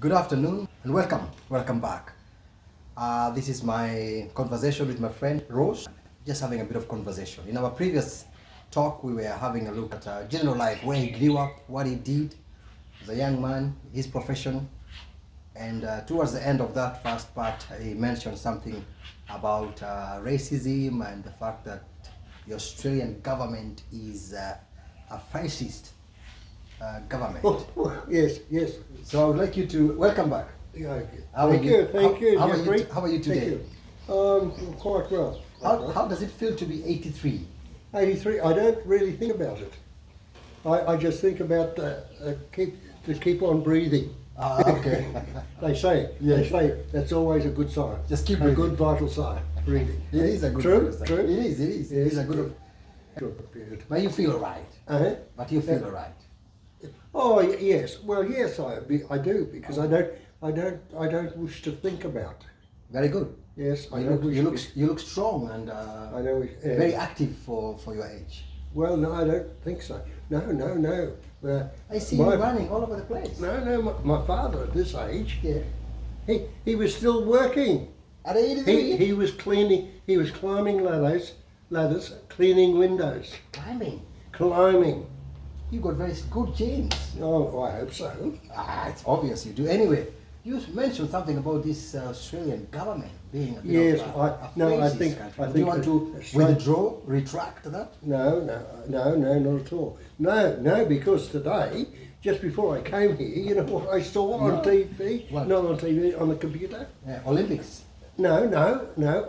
Good afternoon and welcome back. This is my conversation with my friend Rose, just having a bit of conversation. In our previous talk, we were having a look at general life, where he grew up, what he did as a young man, his profession, and towards the end of that first part, he mentioned something about racism and the fact that the Australian government is a fascist government. Yes. So I would like you to welcome back. Yeah, Thank you. Jeffrey. How are you today? Quite well. How does it feel to be 83? 83. I don't really think about it. I just think about keep on breathing. Okay. They say that's always a good sign. Just keep a breathing. good vital sign. Breathing. It is a good True. It is. It is a good. Prepared. But you feel alright. Uh-huh. But you feel alright. Oh yes. Well, yes, I do because I don't wish to think about it. Very good. Yes, I You don't wish. you look strong and I know. very active for your age. Well, no, I don't think so. No. I see you running all over the place. No, my father at this age, Yeah. he was still working. At 83? He was climbing ladders, cleaning windows, climbing. You got very good genes. Oh, I hope so. It's obvious you do. Anyway, you mentioned something about this Australian government being a bit Yes, of a I fascist think- country. I Do you think want to withdraw, retract that? No, not at all. No, because today, just before I came here, you know what I saw on TV? What? Not on TV, on the computer. Olympics. No,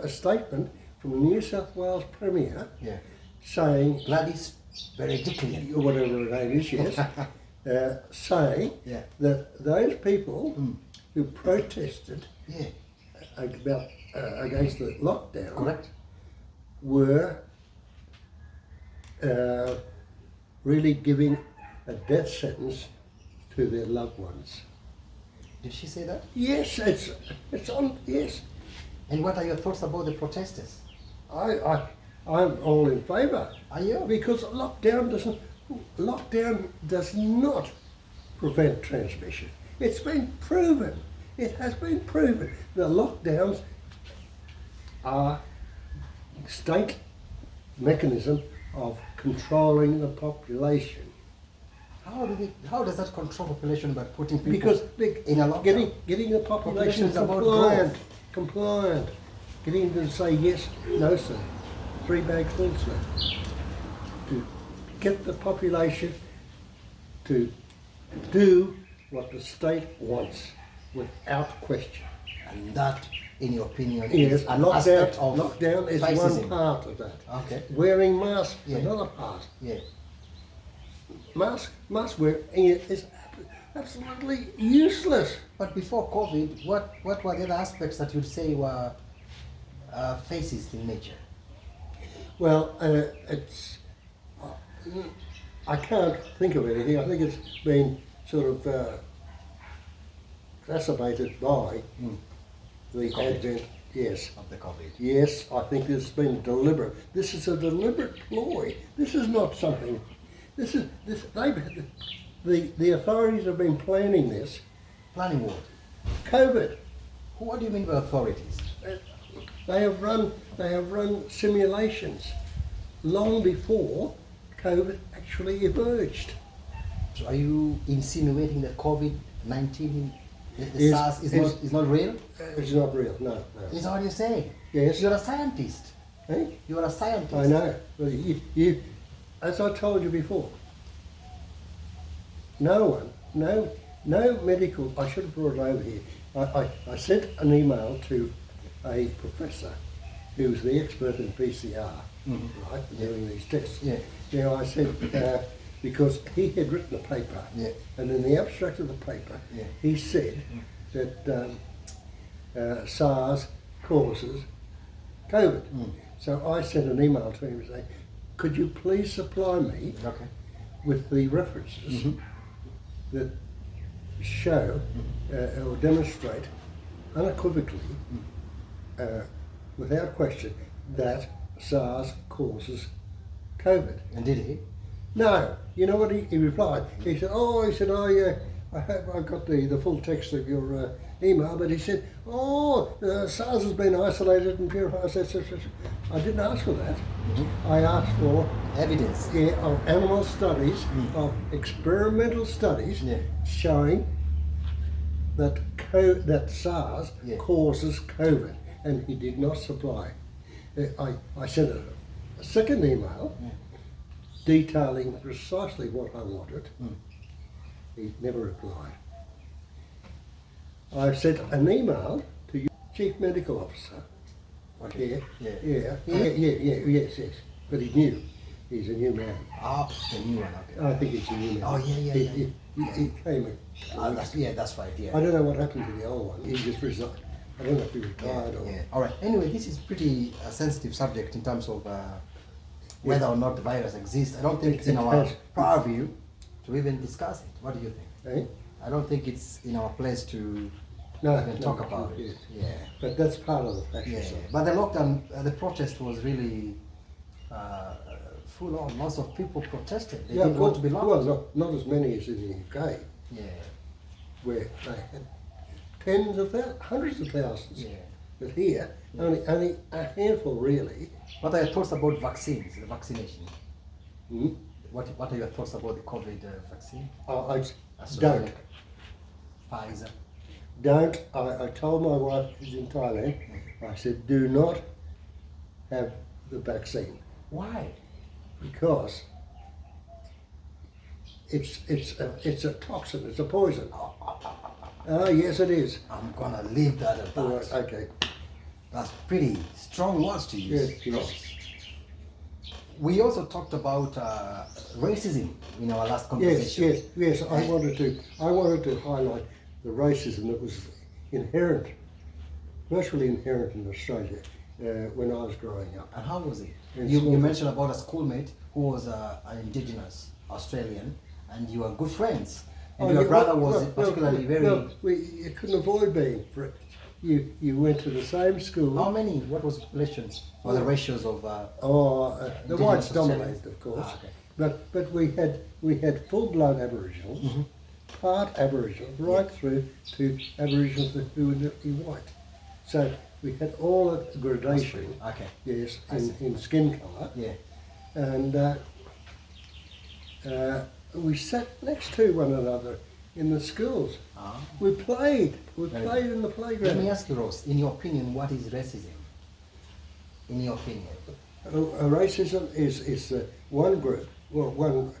a statement from the New South Wales Premier Yeah. saying, Gladys Berejiklian. or whatever her name is, yes, saying Yeah. that those people who protested Yeah. about against the lockdown Correct. were really giving a death sentence to their loved ones. Did she say that? Yes, it's on. Yes, And what are your thoughts about the protesters? I'm all in favour. Are you? Because lockdown does not prevent transmission. It's been proven. It has been proven. The lockdowns are state mechanism of controlling the population. How does that control population by putting people Because in a lockdown? getting the population Population is about compliant, getting them to say yes, no sir, 3 bags full sir, to get the population to do what the state wants without question. And that, in your opinion, Yes, is an aspect of lockdown is fascism. one part of that. Okay. Wearing masks, Yeah. another part. Yeah. Mask wearing is absolutely useless. But before COVID, what were the other aspects that you'd say were fascist in nature? Well, it's. I can't think of anything. I think it's been sort of exacerbated by the COVID. advent. Yes. Of the COVID. Yes, I think it's been deliberate. This is a deliberate ploy. This is not something. The authorities have been planning this. Planning what? COVID. What do you mean by authorities? They have run simulations long before COVID actually emerged. So are you insinuating that COVID-19, the SARS, is not real? It's not real. No. Is that what you're saying? Yes. You're a scientist. Eh? You're a scientist. I know. Well, you, as I told you before, no medical. I should have brought it over here. I sent an email to a professor who's the expert in PCR, right, for doing these tests. Yeah. You know, I said because he had written a paper, and in the abstract of the paper, he said that SARS causes COVID. So I sent an email to him saying, could you please supply me with the references that show or demonstrate unequivocally, without question, that SARS causes COVID. And did he? No. You know what he replied? He said, oh yeah, I got the full text of your email, but he said, SARS has been isolated and purified. I didn't ask for that. I asked for Evidence. of animal studies, of experimental studies showing that that SARS causes COVID, and he did not supply. I sent a second email detailing precisely what I wanted. He never replied. I sent an email to your Chief Medical Officer. Okay. Yes. But he knew. He's a new man. The new one, okay. I think he's a new man. Oh, yeah. He came in. That's right, I don't know what happened to the old one. He just resigned. I don't know if he retired or... Yeah. All right. Anyway, this is pretty sensitive subject in terms of whether or not the virus exists. I don't think it's in our purview to even discuss it. What do you think? I don't think it's in our place to even talk about it. Yeah. But that's part of the fashion. Yeah. But the lockdown, the protest was really full on. Lots of people protested. They didn't want to be locked. Well, not as many as in the UK. Yeah. Where they had tens of thousands, hundreds of thousands. Yeah. But here, only a handful really. What are your thoughts about vaccines, the vaccination? Hmm? What are your thoughts about the COVID vaccine? I don't. Pfizer. Don't. I told my wife who's in Thailand, I said, do not have the vaccine. Why? Because it's a toxin, it's a poison. Oh, yes it is. I'm gonna leave that at that. All right, okay. That's pretty strong words to use. Yes. We also talked about racism in our last conversation. Yes. I wanted to highlight the racism that was inherent, virtually inherent in Australia when I was growing up. And how was it? You mentioned about a schoolmate who was an indigenous Australian, and you were good friends. And your brother was particularly very... No, you couldn't avoid being friends. You went to the same school. How many? What was relations? Or the ratios of... the whites dominated, of course. Okay. But we had full-blood Aboriginals, part Aboriginals, right through to Aboriginals who were white. So we had all the gradation. Okay. Yes, in skin colour. Yeah. And we sat next to one another in the schools. We played in the playground. Let me ask you, Ross, in your opinion, what is racism? In your opinion? Racism is one group, one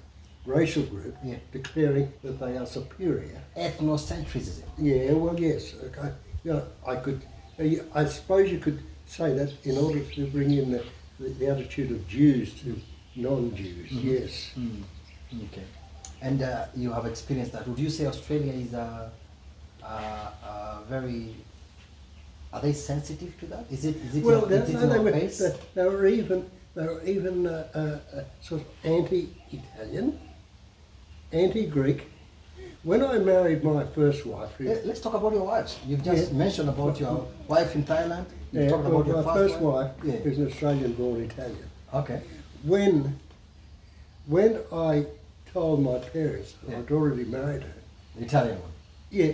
racial group, declaring that they are superior. Ethnocentrism. Yeah, well, yes. Okay. Yeah, I suppose you could say that in order to bring in the attitude of Jews to non-Jews. Yes. Okay. And you have experienced that. Would you say Australia is very... Are they sensitive to that? Is it in our face? They were even sort of anti-Italian, anti-Greek. When I married my first wife... Let's talk about your wives. You've just mentioned about your wife in Thailand. You've talked about your my first wife is an Australian-born Italian. Okay. When I told my parents that I'd already married her... The Italian one? Yeah,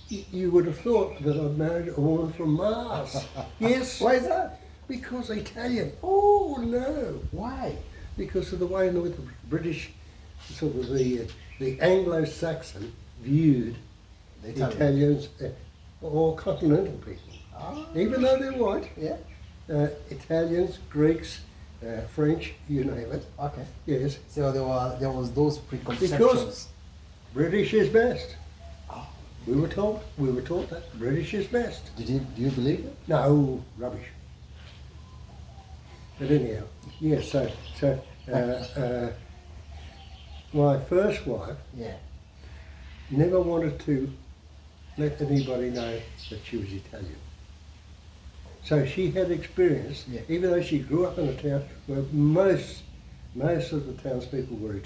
you would have thought that I'd married a woman from Mars. Yes. Why is that? Because Italian. Oh, no. Why? Because of the way in which the British, sort of the Anglo-Saxon viewed the Italians or continental people. Even though they're white. Yeah. Italians, Greeks, French, you name it. Okay. Yes. So there was those preconceptions. Because British is best. We were taught that British is best. Do you believe it? No, rubbish. But anyhow, yes. So my first wife never wanted to let anybody know that she was Italian. So she had experience, even though she grew up in a town where most of the townspeople were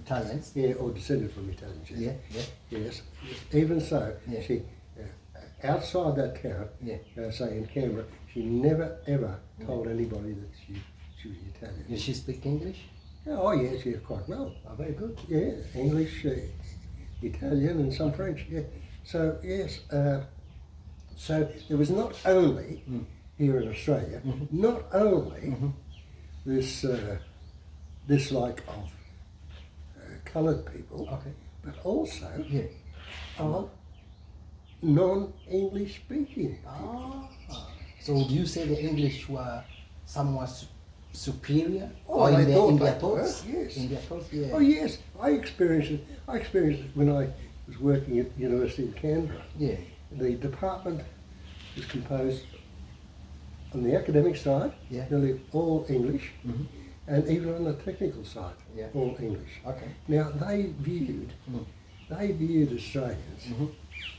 Italians? Yeah, or descended from Italians. Yes. Yeah. Yes. Even so, she outside that town, say in Canberra, she never ever told anybody that she was Italian. Does she speak English? Oh yes, quite well. Oh, very good. Yeah, English. Italian and some French. Yeah. So yes. So there was not only here in Australia, not only this dislike of coloured people, but also of non-English speaking. Ah. So would you say the English were somewhat superior? Oh, or they in their, thought in their they thoughts? were, yes. In their thoughts, yeah. Oh yes, I experienced it. I experienced it when I was working at the University of Canberra. Yeah. The department was composed on the academic side, nearly all English, and even on the technical side, all English. Okay. Now they viewed Australians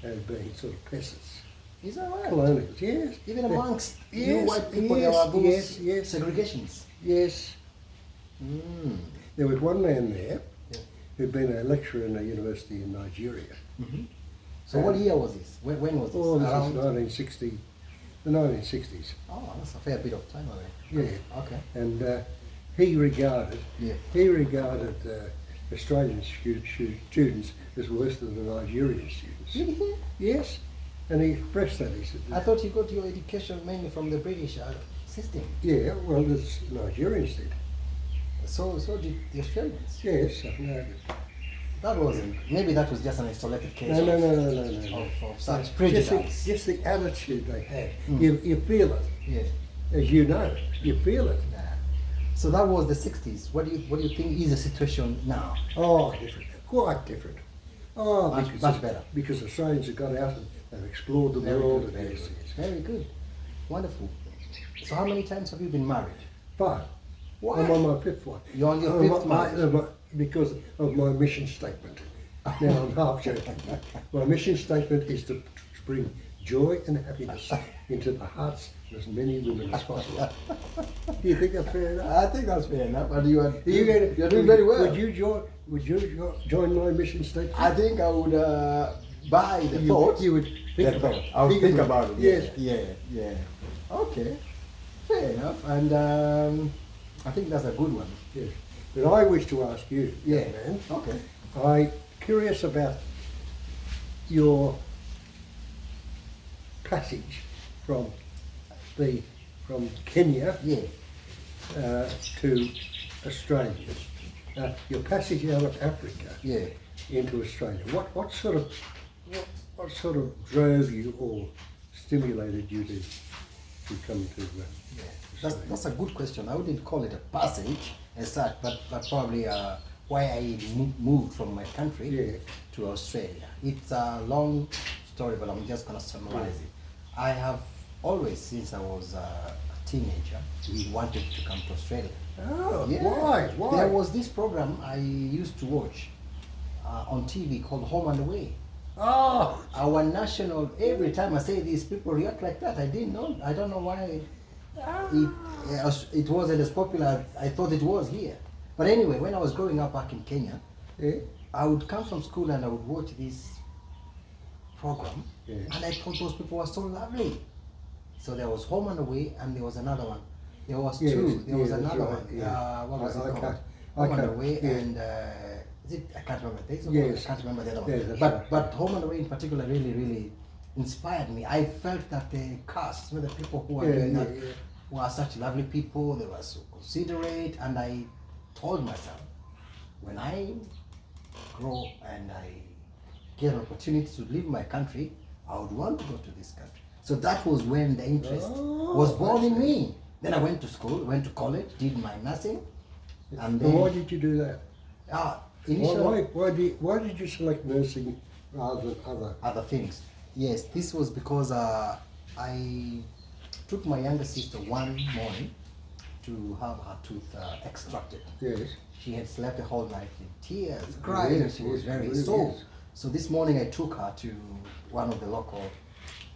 as being sort of peasants. Is that right? Colonials, yes. Even amongst you Yes, white people, yes, there were those yes. segregations. Yes. Mm. There was one man there who'd been a lecturer in a university in Nigeria. So what year was this? When was this? Oh, this Around? is 1960, the 1960s. Oh, that's a fair bit of time away. Yeah. Okay. And he regarded Australian students as worse than the Nigerian students. Really? Yes. And he expressed that. He said, I thought you got your education mainly from the British system. yeah, well, the Nigerians did. So did the Australians. Yes, no. That wasn't. Maybe that was just an isolated case. No. Of such prejudice. Just the attitude they had. You feel it. Yeah. As you know, you feel it. Yeah. So that was the 60s. What do you think is the situation now? Oh, different. Quite different. Oh, Much better. Because Australians have got out and they've explored the world. Very good. Very good. Wonderful. So how many times have you been married? 5. Why? I'm on my 5th one. You're on your 5th marriage? Because of my mission statement. Now I'm half joking. My mission statement is to bring joy and happiness into the hearts of as many women as possible. Do you think that's fair enough? I think that's fair enough. And you're doing very well. Would you join my mission statement? I think I would buy the thought. You would think about it. I would think about it. Yes. Yeah. Okay. Fair enough. And I think that's a good one. Yes. But I wish to ask you, young man. Okay. I'm curious about your passage from Kenya to Australia. Your passage out of Africa into Australia. What sort of drove you or stimulated you to come to? That's a good question. I wouldn't call it a passage as such, but probably why I moved from my country to Australia. It's a long story, but I'm just going to summarize it. I have always, since I was a teenager, wanted to come to Australia. Oh, why? There was this program I used to watch on TV called Home and Away. Oh! Our national, every time I say this, people react like that. I didn't know, I don't know why it wasn't as popular as I thought it was here. But anyway, when I was growing up back in Kenya, I would come from school and I would watch this program, and I thought those people were so lovely. So there was Home and Away, and there was another one. There was two. There was another one. What was it called? Home and Away, and is it? I can't remember. I can't remember the other one. But Home and Away in particular really inspired me. I felt that the cast, the people who were doing that, were such lovely people. They were so considerate, and I told myself, when I grow and I get an opportunity to leave my country, I would want to go to this country. So that was when the interest was born in me. Then I went to school, went to college, did my nursing, and then. Why did you do that? Initially, why did you select nursing rather than other things? Yes, this was because I took my younger sister one morning to have her tooth extracted. Yes. She had slept the whole night in tears, crying, and she was very sore. So this morning I took her to one of the local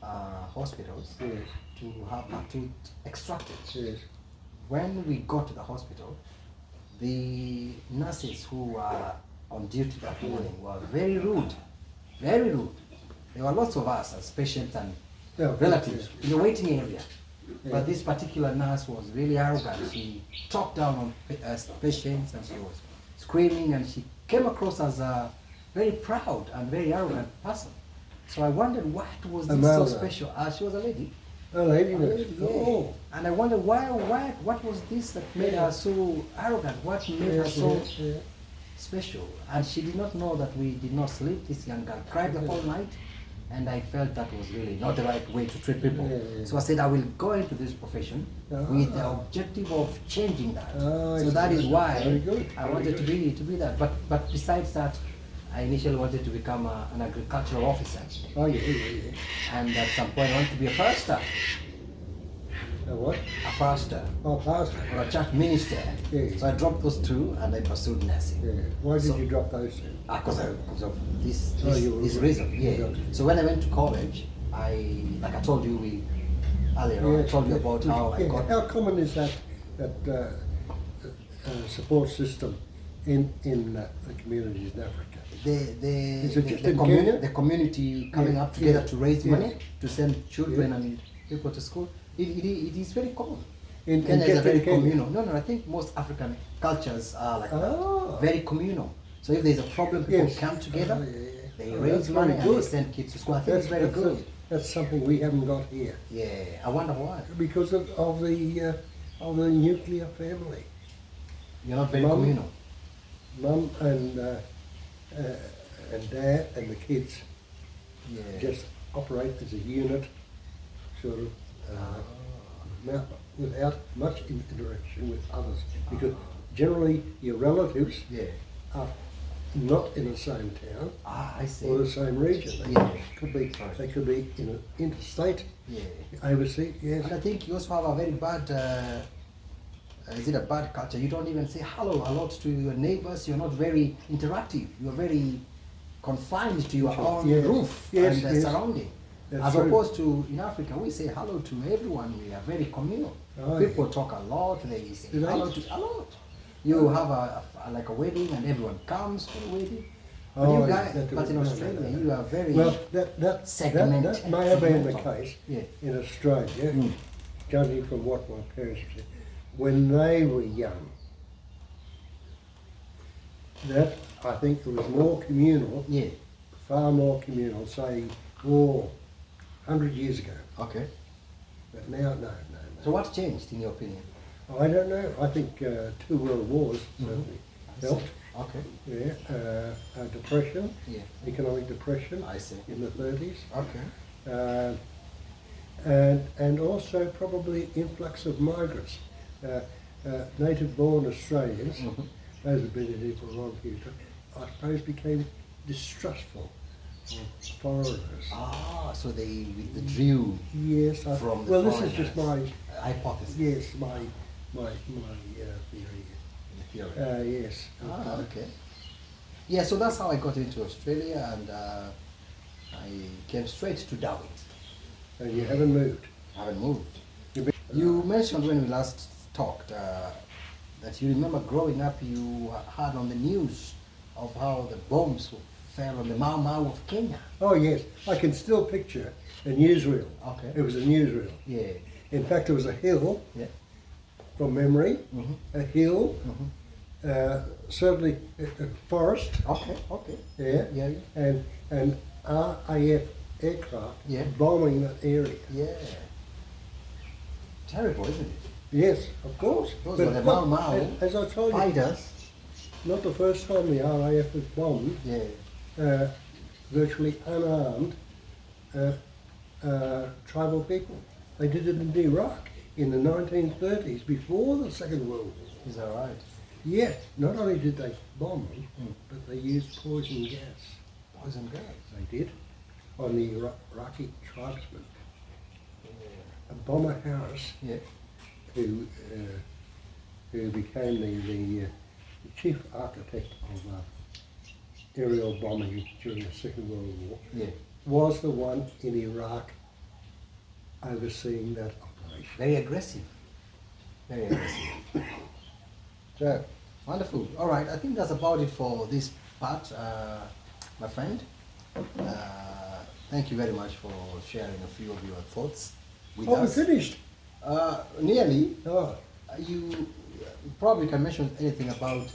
hospitals to have her tooth extracted. Yes. When we got to the hospital, the nurses who were on duty that morning were very rude, very rude. There were lots of us as patients and relatives in the waiting area. But this particular nurse was really arrogant. She talked down on patients and she was screaming, and she came across as very proud and very arrogant person. So I wondered what was A this so male, special. She was a lady. A lady A nurse. lady, yeah. Oh. And I wondered what was this that made her so arrogant? What made her so special? And she did not know that we did not sleep. This young girl cried the whole night. And I felt that was really not the right way to treat people. So I said I will go into this profession with the objective of changing that. So that is why I wanted to be that. But besides that, I initially wanted to become an agricultural officer. Oh, yeah. And at some point I wanted to be a pastor. A what? A pastor. Oh, pastor. Or a church minister. Yeah. So I dropped those two and I pursued nursing. Yeah. Why did you drop those two? Because of this you reason. Yeah. So when I went to college, like I told you earlier, I told you about how I got. How common is that support system in the communities in Africa? The community coming up together to raise money to send children and people to school. It is very common. Kenya is a very communal. No, I think most African cultures are like that. Very communal. So if there's a problem, people come together, they raise money and they send kids to school. I think it's very good. That's something we haven't got here. Yeah, I wonder why. Because of the nuclear family. You're not very communal. Mum and dad and the kids just operate as a unit, sort of, without much interaction with others. Because generally your relatives are not in the same town I see. or the same region. They could be in an interstate, overseas. Yes. And I think you also have a very bad. Is it a bad culture? You don't even say hello a lot to your neighbors. You're not very interactive. You're very confined to your own roof and surrounding. As opposed to in Africa, we say hello to everyone. We are very communal. People talk a lot. They say hello to a lot. You have like a wedding and everyone comes for the wedding. But you guys, but in Australia, you are very segmented. That may have been the case in Australia, judging from what my parents said. When they were young, that I think it was more communal, far more communal, say, 100 years ago. Okay. But now, no. So what changed in your opinion? I don't know. I think 2 world wars certainly helped. Okay. Yeah. Depression, economic depression I see. in the 30s. Okay. And also probably influx of migrants. Native-born Australians, those have been here for a long period, I suppose became distrustful of foreigners. So they withdrew from the this is just my hypothesis. Yes, my theory. Yes. Okay. Yeah, so that's how I got into Australia, and I came straight to Darwin. And you haven't moved? I haven't moved. You mentioned when we last talked that you remember growing up you heard on the news of how the bombs fell on the Mau Mau of Kenya. Oh yes, I can still picture a newsreel. Okay. It was a newsreel. Yeah. In fact, it was a hill, from memory, a hill, certainly a forest. Okay. Yeah. And RAF aircraft bombing that area. Yeah. Terrible, isn't it? Yes, of course. Those were the Mau Mau as I told fighters. Not the first time the RAF was bombed. Virtually unarmed tribal people. They did it in Iraq in the 1930s, before the Second World War. Is that right? Yes. Not only did they bomb them, but they used poison gas. Poison gas? They did. On the Iraqi tribesmen. Bomber Harris, who became the chief architect of aerial bombing during the Second World War, was the one in Iraq overseeing that operation. Very aggressive. Very aggressive. So, wonderful. All right, I think that's about it for this part, my friend. Thank you very much for sharing a few of your thoughts with us. We finished? Nearly. Oh. You probably can mention anything about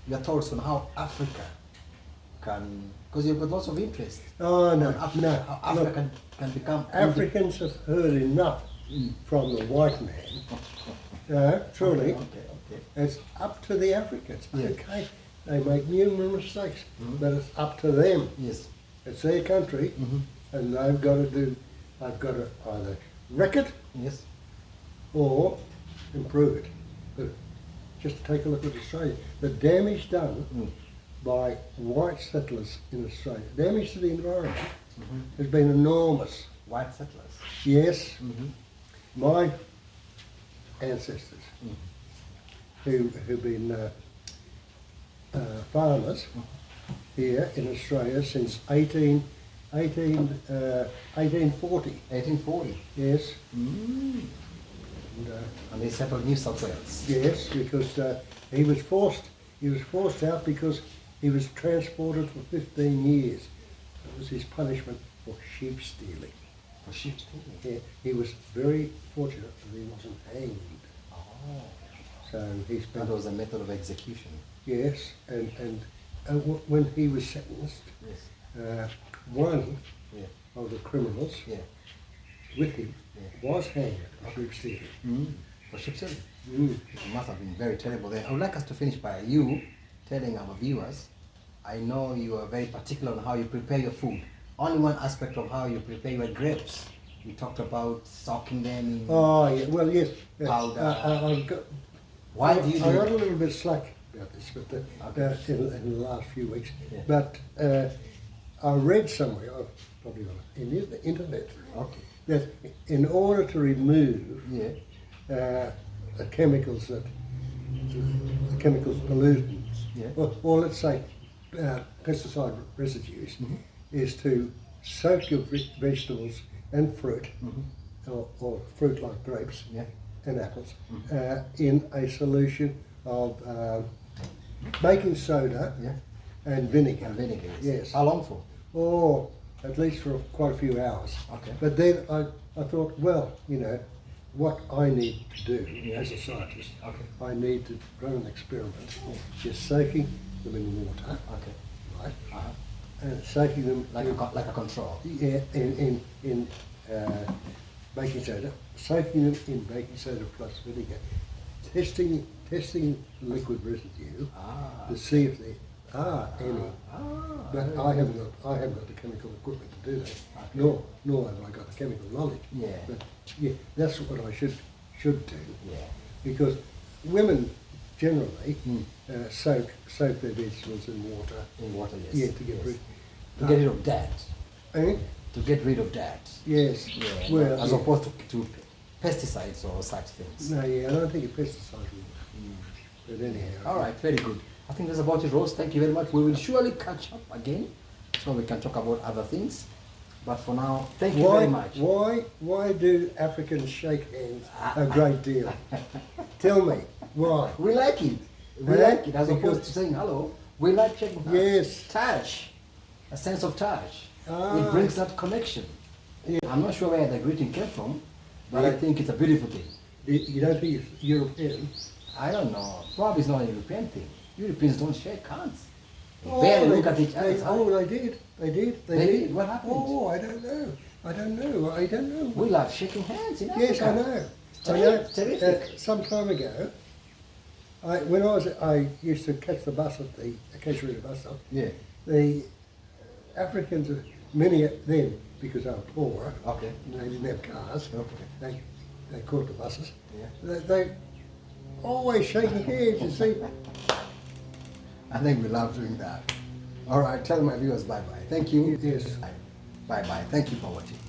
your thoughts on how Africa can, because you've got lots of interest. Oh no, on Africa, no. how Africa Look, can become Africans have heard enough from the white man. No, truly, Okay. it's up to the Africans. Yeah. Okay, they make numerous mistakes, but it's up to them. Yes. It's their country, and they've got to either wreck it Yes. or improve it. But just take a look at Australia. The damage done by white settlers in Australia, damage to the environment, has been enormous. White settlers. Yes, my ancestors, who've been farmers here in Australia since 1840. 1840. Yes. Mm. And, And they settled New South Wales. yes, because he was forced out because he was transported for 15 years. That was his punishment for sheep stealing. For sheep stealing. Yeah, he was very fortunate that he wasn't hanged. Oh. So he spent That was a method of execution. yes, and when he was sentenced, Yes. one Yeah. of the criminals Yeah. with him Yeah. was hanged for sheep stealing. For sheep stealing. Mm. It must have been very terrible there. I would like us to finish by you telling our viewers, I know you are very particular on how you prepare your food. Only one aspect of how you prepare your grapes. You talked about soaking them in. Oh, yeah, well, yes. Powder. I've got, Why do you I do got it? a little bit slack about this, but Okay. in the last few weeks. Yeah. But I read somewhere, probably on the internet, Okay. that in order to remove Yeah. the chemicals pollutants, Yeah. or let's say pesticide residues, is to soak your vegetables and fruit, or fruit like grapes Yeah. and apples, in a solution of baking soda Yeah. and vinegar. And vinegar. Yes. How long for? Or at least for quite a few hours. Okay. But then I thought, well, what I need to do Yeah. as a scientist, Okay. I need to run an experiment, just soaking them in water, Okay. right, Uh-huh. and soaking them Like a control. yeah, in baking soda, soaking them in baking soda plus vinegar, testing the liquid residue Ah. to see if there are any. Ah. But I haven't got the chemical equipment to do that, nor have I got the chemical knowledge. Yeah. But yeah, that's what I should do, Yeah. because women generally Mm. soak their vegetables in water. In water, yes. Yeah, to get Yes. rid. To get rid of that. Eh? To get rid of that. Yes. Yeah. Well, As yeah. opposed to pesticides or such things. No, yeah, I don't think a pesticide would. But anyhow. All right, very good. I think that's about it, Rose. Thank you very much. We will surely catch up again so we can talk about other things. But for now, thank you very much. Why do Africans shake hands a great deal? Tell me, why? We like it. We Yeah, like it as opposed because- to saying hello. We like shaking hands. Yes. Touch. A sense of touch. Ah. It brings that connection. Yeah. I'm not sure where the greeting came from, but I Yeah. think it's a beautiful thing. You don't think it's European? I don't know. Probably it's not a European thing. Europeans don't shake hands. They Oh, barely they- look at each other. they did. They They did? What happened? Oh, I don't know. I don't know. We love shaking hands in Yes, Africa. I know. It's I know. terrific. Some time ago, I used to catch the bus at the Acacia bus stop. Yeah. The Africans, many of them, because they were poorer, Okay. they didn't have cars. Okay. They caught the buses. Yeah. They always shaking hands. You see. I think we love doing that. All right. Tell my viewers bye-bye. Thank you. Yes. Bye-bye. Thank you for watching.